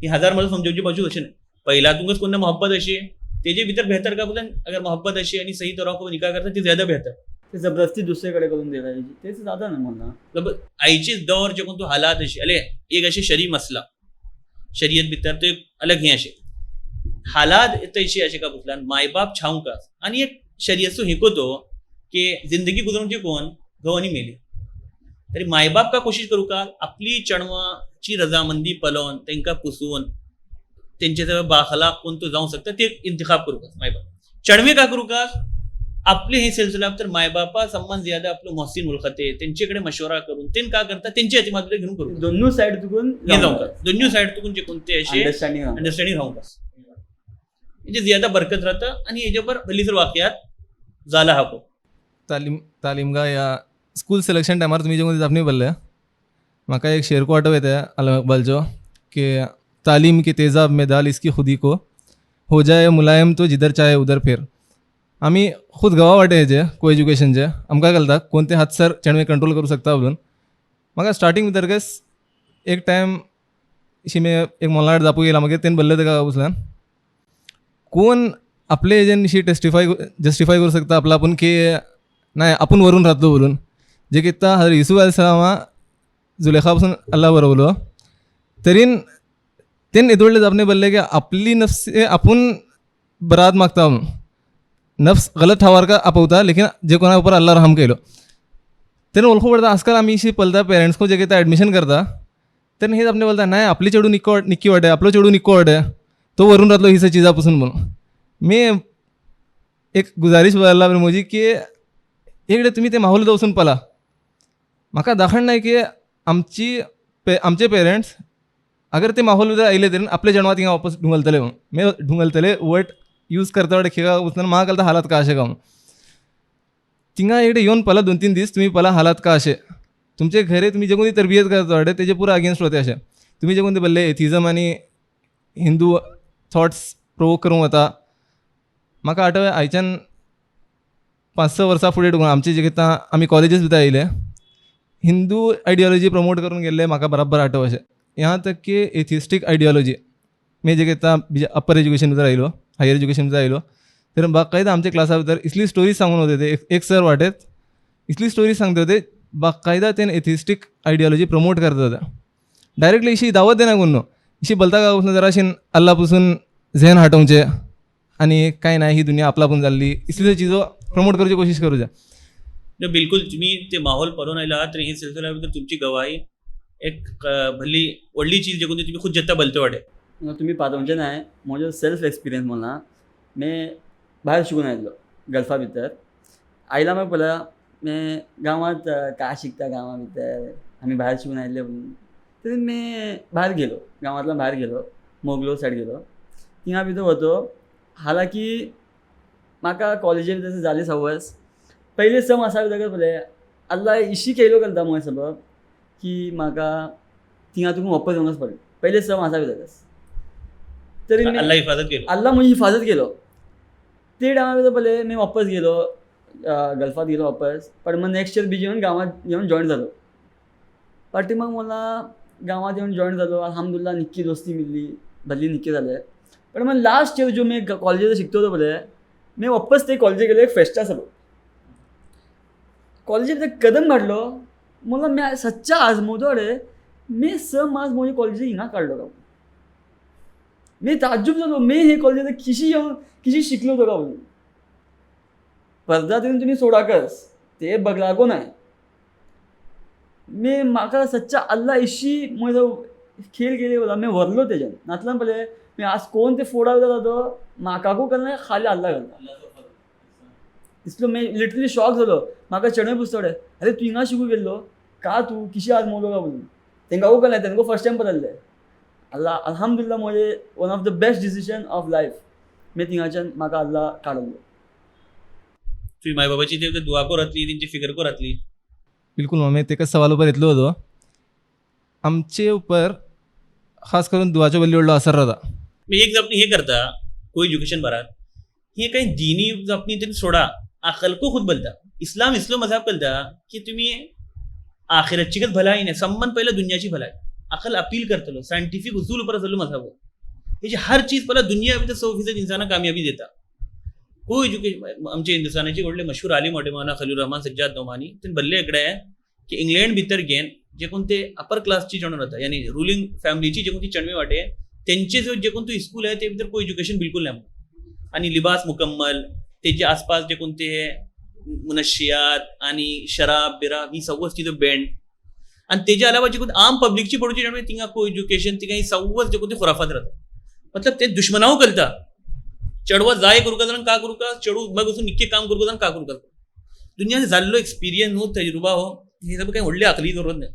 ही 1000 मला समजावची बाजू अशी नाही पहिला तुमकाच कोणा मोहब्बत अशी तेजे भितर बेहतर का बोला अगर मोहब्बत अशी आणि सही तौर को निकाह करता ती ज्यादा बेहतर ते जबरदस्ती दुसरेकडे करून दिला तेच जाता ना म्हणा आईची दौर जे कोण तू हालात अशी अले एक अशी शरी मसला शरीयत भितर तो एक अलग हे असे हालात तशी असे का पुसला मायबाप छाऊ का आणि एक शरीयतचो हेकोतो की जिंदगी गुजरूनची कोण गवनी मेली तरी मायबाप का कोशिश करू का आपली चणवाची रजामंदी पलवून त्यांना पुसून त्यांचे जवळ बाखला कोण तो जाऊ शकता ते इंतखाब करू का मायबाप चणवे का करू का आपले हे सिलसिला तर मायबापा सन्मान ज्यादा आपलं मोहसिन मुलखते त्यांच्याकडे मशवरा करून ते का करतात त्यांच्या एतिमादकडे घेऊन करू दोन्ही साईड तुकून जाऊ का दोन्ही साईड तुकून जे कोणते असे अंडरस्टँडिंग राहू का म्हणजे ज्यादा बरकत राहतं आणि याच्यावर भल्लीसर वाक्यात झाला हा को तालीम तालीमगाह या स्कूल सिलेक्शन टायमार तुमी जे कोण आपणी बोलले म्हाका एक शेर को आठव येता अल्लामा इकबालचो की तालीम की तेजाब में दाल इसकी खुदी को हो जाए मुलायम तो जिधर चाहे उधर फिर. आमी खूद गवा वाटेचे को एज्युकेशनचे आमकां कळटा कोणते हातसर चेडवे कंट्रोल करू शकता म्हणून. म्हाका स्टार्टींग भितरकच एक टायम अशी मी एक मोलाड जापू गेला मागीर तेणें बोल्लें तेका उसल्यान कोण आपले एजन अशी जस्टिफाय करू शकता आपला आपूण की नाही आपण वरून राहतो बोलून. जे कित्ता हर युसूफ अलैहिस्सलामा जुलेखा पासून अल्लाह बरवलो तरीन तेन येदोडले आपणे बोलले की आपली नफ्स आपूण बरात मागता म्हणून नफ्स गलत ठावार का आपवता लेकिन जे कोणा उपर अल्लाह रहम केलो तेणें वळखू पडटा. आजकाल आमी अशी पळयता पेरंट्स को जे कितें ॲडमिशन करता तेन्ना हेच आपणे बोलता नाही आपली चेडू निक्की वाटे आपलो चेडू निक्को वाटे तो वरून राहतलो ही चिजा पासून म्हणून. मी एक गुजारिश बोलला म्हजी की एकडे तुम्ही ते माहोल वचून पळा. म्हाका दाखण नाही की आमचे पेरंट्स अगर ते माहोल भितर आयले तरी आपल्या चेडवा थिंगा वापस ढुंगलतले म्हणून मे ढुंगलतले वर्ड यूज करता वाटे खेळा वचून म्हाका कळटा हालात का अशें का म्हणून. थिंगा एकडे येवन पळा 2-3 दीस तुम्ही पळा हालात का अशें. तुमचे घरे तुम्ही जे कोणी तरबियत करता वाटे तेजे पुरो अगेन्स्ट होते अशें. तुम्ही जे कोण ते बोलले एथिझम आनी हिंदू थॉट्स प्रोवोक करूंक वता. म्हाका आठवता आयच्यान 5-6 वर्सां फुडें ठेवून आमचे जे कितें आमी कॉलेजीस भितर आयले हिंदू आयडियोलॉजी प्रमोट करून गेल्ले म्हाका बराबर आठव अशें. यहाँ तक की एथिस्टीक आयडियोलॉजी मी जे कितें अप्पर एज्युकेशन भितर आयलो हायर एज्युकेशन भितर आयलो तर बाकायदा आमच्या क्लासा भितर इसली स्टोरीज सांगून होते ते एक सर वाटेत इसली स्टोरीज सांगते होते बाकायदा तेन एथिस्टीक आयडियोलॉजी प्रमोट करता होता. डायरेक्टली इशी दावत देना कोण न्हू इशी बोलता का वचून जराशीन अल्ला पासून झेन हटोवचे आणि काय नाही ही दुनिया आपलापून जाल्ली इसली चिजो प्रमोट करची कोशिश करूच्या. बिलकुल तुम्ही ते माहोल पळोवन आयला तर ही सिलसिला भितर तुमची गवाही एक भली व्हडली चीज जे कोण तुम्ही खूद जेता बोलते वाटे. तुम्ही पातवचे नाही म्हजो सेल्फ एक्सपिरियन्स म्हणा मी भायर शिकून आयलो गल्फा भितर आयला मागीर पळया मी गांवांत काय शिकता गांवा भितर आमी भायर शिकून आयल्ले म्हणून तरी मी भायर गेलो गांवांतल्यान भायर गेलो मोगलो सायड गेलो थिंगा भितर वतो. हालाकी म्हाका कॉलेजी भितर जाली सवस पयले सम आसा भितर पळय अल्ला इशी केलो करता मोय सबब की म्हाका थिंगा तुका वापस येवंकच पडलें. पयले सम आसा भितरच तरी अल्लाह हिफाजत केलो अल्ला म्हजी हिफाजत केलो. ते टायमा भितर पळय मी वापस गेलो गल्फात गेलो वापस पण मग नेक्स्ट इयर बी येवन गांवांत येवन जॉईन जालो. पाठीमाग मला गांवांत येवन जॉईन जालो अल्हम्दुलिल्लाह निक्की दोस्ती मिळली भल्ली निक्की जाले. पण मग लास्ट इयर जो मी कॉलेजीत शिकतो तो पळय मी वापस ते कॉलेजीत गेलो एक फेस्टा आसलो कॉलेजीत कदम काडलो मला मी सच्चा आजमोतो रे मी मास म्हजे कॉलेजी हिंगा काडलो का मी ताज्जुब जालो मी हे कॉलेजीत किशी शिकलो तो का म्हणून. स्पर्धा तुम्ही सोडाकच ते बगलागो नाही मी म्हाका सच्चा अल्ला इशी म्हजो खेळ केले बोला मी व्हरलो तेज्यान नातल्यान पळय मी आज कोण ते फोडा जाता तो म्हाकाकू केन्ना खाली अल्ला घालता इसलो मी लिटरली शॉक जालो. म्हाका चेडूय पुस्तडे अरे तू हिंगा शिकू गेल्लो का तू किशी आज मोलो का म्हणून तेंकां कळलें तेंका फर्स्ट टायम पळयल्लें. अल्ला अल्हम्दुलिल्लाह म्हजे one of the best decision of life मी थिंगाच्यान म्हाका अल्ला काडलो. तुझी माय बाबाची ते दुआ को राहतली तेंची फिकर को राहतली. बिलकुल मम्मी ते सवाल उपर येतलो होतो आमचे उपर खास करून दुआचो वल्ली व्हडलो असर राहता. मी एक जपणी हे करता को एज्युकेशन भरात हे काही दिनी जपणी तरी सोडा अकल को खुद बोलता. इस्लाम इसलो मजाब करता की तुम्ही आखिरतची कच भलाई नाही संबंध पहिला दुनियाची भलाई अकल अपील करतलो सायंटिफिक उसूल उपर असलो मजाब हे हर चीज पहिला दुनिया भितर 100% इंसाना कामयाबी देता. को एज्युकेशन आमचे हिंदुस्थानाचे व्हडले मशहूर आलिम मोठे मौलाना खलील रहमान सज्जाद नोमानी ते बल्ले इकडे आहे की इंग्लंड भितर घेन जे कोण ते अपर क्लासची चेडूं जाता यानी रुलिंग फॅमिलीची जे कोण ती चेडवे वाटे तेंचे जे कोण तू स्कूल आहे ते भितर को एज्युकेशन बिलकुल नाही आणि लिबास मुकम्मल तेजे आसपास जे कोण ते मुनशियात आणि शराब बिराब ही सगळं तिथं बँड आणि तेच्या अलावा जे कोण आम पब्लिकची पडूची चेडवे तिंगा को एज्युकेशन तिंगा ही सगळं जे कोण ते खुराफात राहता. मतलब ते दुश्मनाव करता चेडवा जाय करू का जाण का करू का चेडू मग वचून निक्के काम करू का जाण का करू का दुनिया जाल्लो एक्सपिरियन्स न्हू तजुर्बा हो हे सब काही व्हडली आकली जरूरत नाही.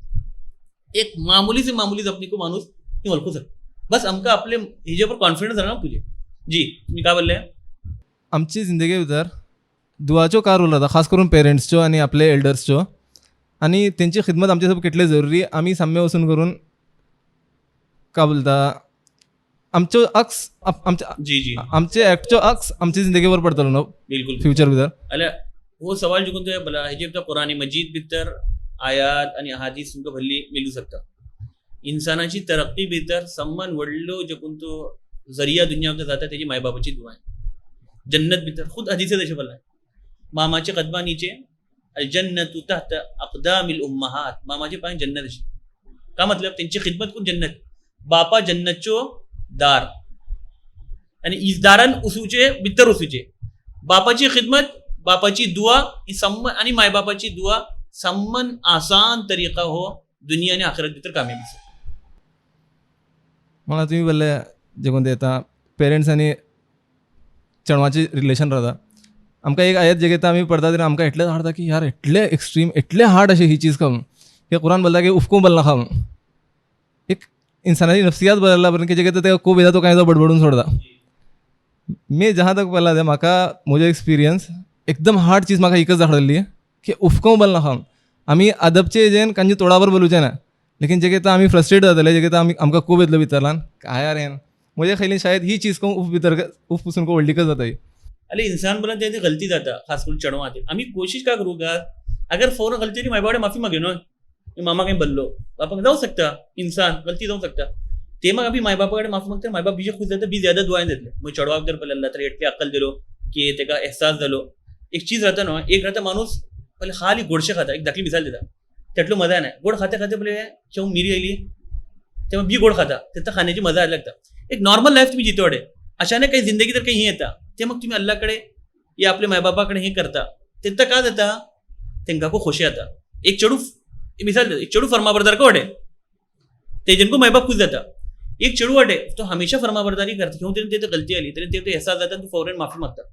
एक मामुली से मामुली जपणी को माणूस ही वळखू सर बस आमकां आपले हेजे पर कॉन्फिडन्स जाणा तुझे. जी तुम्ही काय बोलले आमची जिंदगी भितर दुआच्यो काय रोल जाता खास करून पेरंट्सच्यो आनी आपले एल्डर्सच्यो आनी तेंची खिदमत आमचे सब कितले जरुरी आमी साम्य वचून करून काय बोलता आमच्यो अक्स जी जी आमचे एक्टच्यो अक्स आमची जिंदगीवर पडटलो न्हू बिल्कुल फ्युचर भितर अल्या हो सवाल जिकून तुवें बोला हेजे भितर कुरानी मजीद भितर आयात आनी अहादीस तुमकां भल्ली मेळूं शकता. इन्सानाची तरक्की भितर सम्मान व्हडल्यो जिकून तो जरिया दुनिया भितर जाता तेजी मायबापाची दुआ आहे. जन्नत भितर खूद हदीसात अशें बोला मामाच्या कदमा नीचे जन्नतु तहत अक़दामिल उम्महात मामाचे पांय जन्नत अशी का मतलब तेंची खिदमत खूब जन्नत बापा जन्नतच्यो दार आनी इजदारान वचूचे भितर वचूचे बापाची खिदमत बापाची दुआ ही सम्मान आनी मायबापाची दुआ सम्मान आसान तरीका हो दुनिया आनी आखिरत भितर कामयाबी. म्हणून तुमी बोल्ले जे कोण ते येता पेरंट्स आनी चेडवाचें रिलेशन रावता आमकां एक आयत जे घेता आमी पडटा तेन्ना आमकां इतलें हार्ड जाता की यार इतले एक्स्ट्रीम इतले हार्ड अशें ही चीज खावन हे कुरान बोलता की उफको बल ना खावन एक इंसानाची नफ्सियात बदलला पर्यंत की जे घेता तेका खूब येता तो कांय तो बडबडून सोडता. मी जहाँ तक पळयला तें म्हाका म्हजो एक्सपिरियन्स एकदम हार्ड चीज म्हाका एकच दाखयल्ली की उफको बल ना खावन आमी अदबचे हेजेन कांजी तोडावर बोलूचें ना लेकिन जे घेता आमी फ्रस्ट्रेट जातले जे घेता आमकां खूब येतलो भितरल्यान काय यार हें म्हजे खैलीन शायद ही चीज को उफ पसून को व्हडलीकच जाता ही. अरे इंसान बोला तेजी गलती जाता खास करून चेडवां खातीर आमी कोशिश का करूं का अगर फौरन गलती जाली माय बापाकडे माफी मागे न्हय मी मामा काही बोललो बापाक जाऊ शकता इंसान गलती जाऊ शकता ते मग आमी माय बापाकडे माफी मागता माय बाप बीजे खुश जाता बी ज्यादा दुआएं देतले मग चेडवाक जर पळयला तर एटली अक्कल दिलो की तेका एहसास जालो एक चीज राहता न्हय एक राहता माणूस पहिले खाली गोडशे खाता एक धाकली मिसाल दिता त्यातलो मजा नाही गोड खाते खाते पहिले जेव्हा मिरी आयली तेव्हा बी गोड खाता त्याचा खाण्याची मजा यायला लागता. एक नॉर्मल लाईफ तुम्ही जितेवाडे अशाने काही जिंदगी तर काही हे येता ते मग तुम्ही अल्लाकडे या आपल्या मायबापाकडे हे करता ते तर का जाता तेंका खूप खोशी आता एक चेडू मिसाल एक चेडू फर्माबरदार का वाटे ते जिनको मायबाप खुश जाता एक चेडू वाटे तो हमेशा फर्माबरदारी करता किंवा तरी ते गलती आली तरी ते एहसास जाता तू फौरन माफी मागता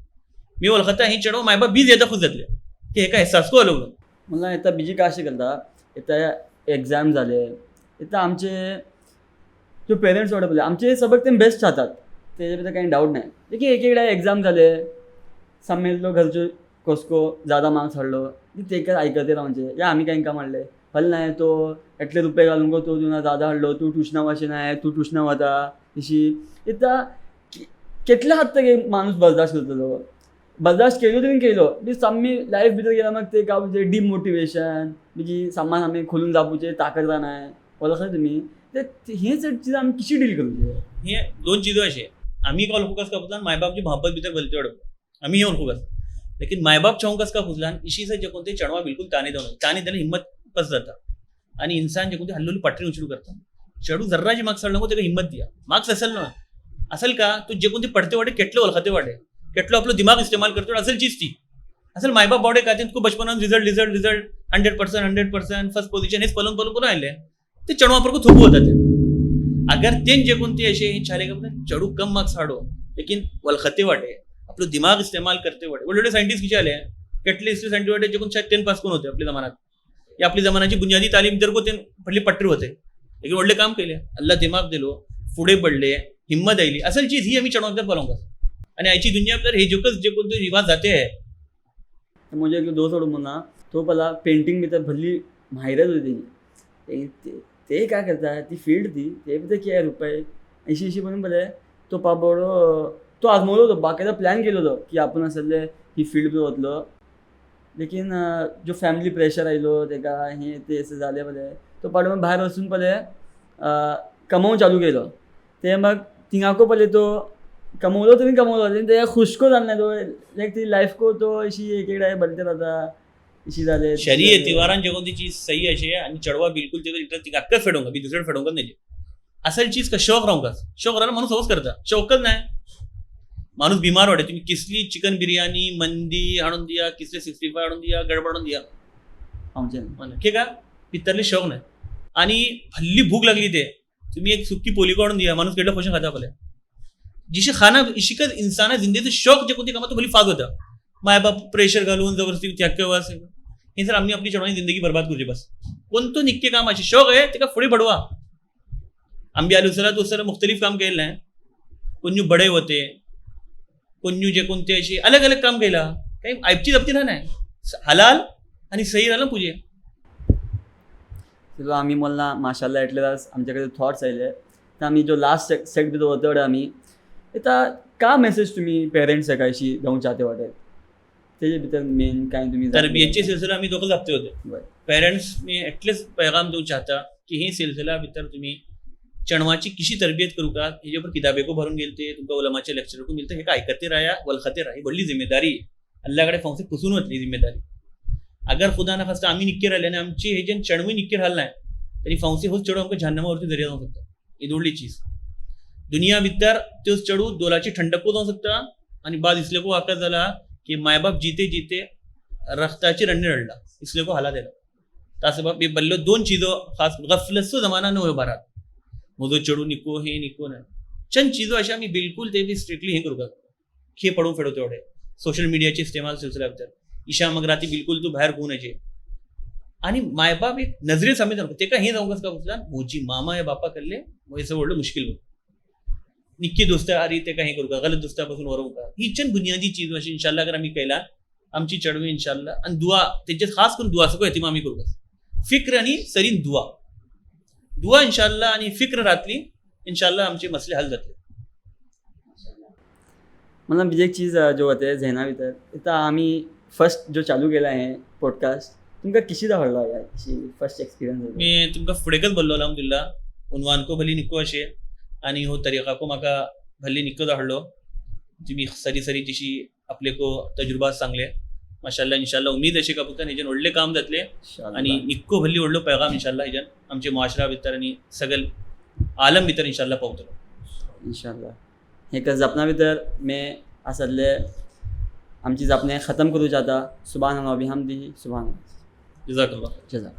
मी वळखता हे चेडू मायबाप बीज येता खुश जातले की हेका एहसास को अलग मला येता बीजी काय अशें करता येता एग्जाम जाले येता आमचे जो पेरेंट्स वाटे पळय आमचे सबक ते बेस्ट जातात तेजे भितर काही डाऊट नाही देखील एक एकदा एग्जाम झाले सम्मेलो घरचे कोसको ज़्यादा मार्क्स हाडलो तेका आयकते रावचे या आमी कांय म्हणले हल नाही तो एटले रुपये घालून गो तो तुना ज़्यादा हाडलो तू ट्युशना वचे नाही तू ट्युशना वता अशी येता कितले हद तक माणूस बर्दाश्त करतलो बर्दाश्त केलो तरी केलो बी साम्मी लाईफ भितर गेला मग ते गावचे डिमोटिवेशन म्हणजे सामान आमी खोलून जावचे ताकद नाही वळखता तुमी ते हे चीज आमी कशी डील करूचे हे दोन चीजो अशे आमी कॉल फोकस करता मायबापची मोहब्बत भितर गलती वाडप आमी येवन फोकस लेकिन मायबाप चाहूं कस का फुजलान इशी से जे कोणते चेडवा बिलकुल ताने देणं हिम्मत कस जाता आणि इंसान जे कोणते हल्लोली पाटरी उचलू करता चेडू जर्राची मार्क्स हाडलो तेका हिम्मत दिया मार्क्स असेल ना असेल का तू जे कोणते पडते वाटे केटले वळखते वाटे केटलो आपलो दिमाग इस्तेमाल करतो असेल चीज ती असेल मायबाप बावडे खातीर तुका बचपनान रिजल्ट 100% फर्स्ट पोजिशन हेच पलून करून आयले ते चेडवा पर थोपू होता ते अगर तेन जे कोणते असे छाले का चेडू कम मार्क्स हाडो लेकिन वळखते वाटे आपलो दिमाग इस्तेमाल करते वाटे व्हडले सायंटिस्ट किती आले केटले सायंटिस्ट वाटे जे कोण शायद 10 पास कोण होते आपल्या जमान्यात या आपली जमान्याची बुनियादी तालीम जर को पडली पट्टी होते लेकिन व्हडले काम केले अल्ला दिमाग दिलो फुडे पडले हिम्मत आयली असल चीज ही आम्ही चेडवांक पळोवंक आणि आयची दुनिया भितर हे जोकच जे कोणते रिवाज जाते म्हणजे एक दोस्त सोडून म्हणा तो पला पेंटिंग भितर भरली माहिरच होती ते काय करता ती फील्ड ती ते भितर किती रुपये अशी म्हणून पळय तो पाबडो तो आजमवलो होतो बाकीचा प्लॅन केलो होतो की आपण असले ही फील्ड भितर वतलो लेकिन जो फॅमिली प्रेशर आयलो तेका हे ते असं झाले पळय तो पाडो मग भायर वचून पळय कमवून चालू केलो ते मग थिंगाको पळय तो कमवलो तुम्ही कमवलो ते खुशको जालें तो लायक ती लायफ को तो अशी एक एकदा बरते जाता अशी जाले शरीय तिवारान जे कोणती चीज सही अशे आणि चढवा बिलकुल ते अक्कच फेडोंक बी दुसरे फेडोंकच नाही असल चीज का शौक राहूंकाच शौक राहिला माणूस हवंच करता शौकच नाही माणूस बिमार वाटे तुम्ही किसली चिकन बिर्याणी मंदी हाडून दिया किसले 65 हाडून दिया गडबड हाडून दिया आमचे ठीक आहे भितरले शौक नाही आणि हल्ली भूक लागली ते तुम्ही एक सुक्की पोलिको हाडून दिया माणूस केटलं खोशें खाता पळय जिशे खाना इशिकच इंसाना जिंदगीचं शौक जे कोणती कामात भली फाग होता माय बाप प्रेशर घालून जबरदस्ती त्याक्य वास हे सर आम्ही आपली चेडवांची जिंदगी बर्बाद करची बस कोणतो निक्के कामाचे शौक आहे तेका फुडें बडवा आंबे आलू दुसरं मुख्तलिफ काम केलें नाही कोण्यू बडे होते कोण्यू जे कोणते असे अलग अलग काम केला काही ऐपची जप्ती नाही हलाल आणि सही राहिलं पुजे चलो आम्ही मला माशाल्लाह एटलेदास आमच्याकडे थॉट्स आयले तर आम्ही जो लास्ट सेट भितर वतड आम्ही आता का मेसेज तुम्ही पेरेंट्स एकाशी जाऊन चाहते वाटत तेजे भितर मेन काय तुम्ही तरबियतचे सिलसिला आम्ही दोघं जापते होते बरं. पेरेंट्स मी एटलीस्ट पैगाम देऊ चाहता की हे सिलसिला भितर तुम्ही चणवाची किशी तरबियत करू का हेजे पर किताबे को भरून गेलते तुमका उलमाचे लेक्चर को मिलते हे काय ऐकते राया वलखते राही बडली जिम्मेदारी अल्लाहकडे फांसे पुसून वतली जिम्मेदारी अगर खुदा ना खास्ता आम्ही निक्के राहिले आणि आमची हे जे चणवी निक्के राहिलं नाही तरी फांसे होच चढू आमका जहन्नमावरती दर्या जाऊ शकता ही दोडली चीज दुनिया भितर त्योच चढू दोलाची ठंडको जाऊ शकता आणि बाद इसले को वाकत झाला की मायबाप जिते जिते रक्ताची रण्य रडला इसले को हाला दिला तासबाब ये बल्लो दोन चीजों खास गफलतचो जमाना न भारत मोदो चढू निको हे निको नाही चंद चीजो अशा आम्ही बिलकुल ते बी स्ट्रिक्टली हे करू का खे पडून फेडू तेवढे सोशल मीडियाचे इस्तेमाल सिलसिला भितर ईशा मग राती बिलकुल तू बाहेर होऊन यायचे आणि मायबाप एक नजरे समेत नको ते का हे जाऊ कस का पुसला मोची मामा या बापा करले वयचं ओढलं मुश्किल होतं निक्की दोस्त अरे ते काही करू का गलत दोस्तापासून वरवू का ही चंद बुनियादी चीज अशी इन्शाल्लाह अगर आम्ही केला आमची चढवी इन्शाल्लाह आणि दुआ त्याच्यात खास करून दुआ सगळं येते आम्ही करू का फिक्र आणि सरीन दुआ दुआ इन्शाल्लाह आणि फिक्र रातली इन्शाल्लाह आमचे मसले हल जातले मला बीजी एक चीज जो होते झेना भितर आता आम्ही फर्स्ट जो चालू केला आहे पॉडकास्ट तुमका किशी आवडला यार कशी फर्स्ट एक्सपिरियन्स मी तुमका फुडेकच बोललो अल्हम्दुलिल्लाह उनवान को भली निको अशे आणि हो तरीका को म्हाका भल्ली निको धाडलो तुम्ही सरी सरी तिशी आपले को तजुर्बा सांगले माशाल्लाह इन्शाल्लाह उमीद अशी का पुता हेजेन व्हडले काम जातले आणि निक्को भल्ली व्हडलो पैगाम इन्शाल्लाह हेजेन आमचे मुआशरा भितर आणि सगळे आलम भितर इन्शाल्लाह पावतलो इन्शाल्लाह हे जपना भितर मे आसले आमची जपणे खतम करूचे आता सुभान अल्लाह बिहमदिही सुभान जजाकल्लाह जजा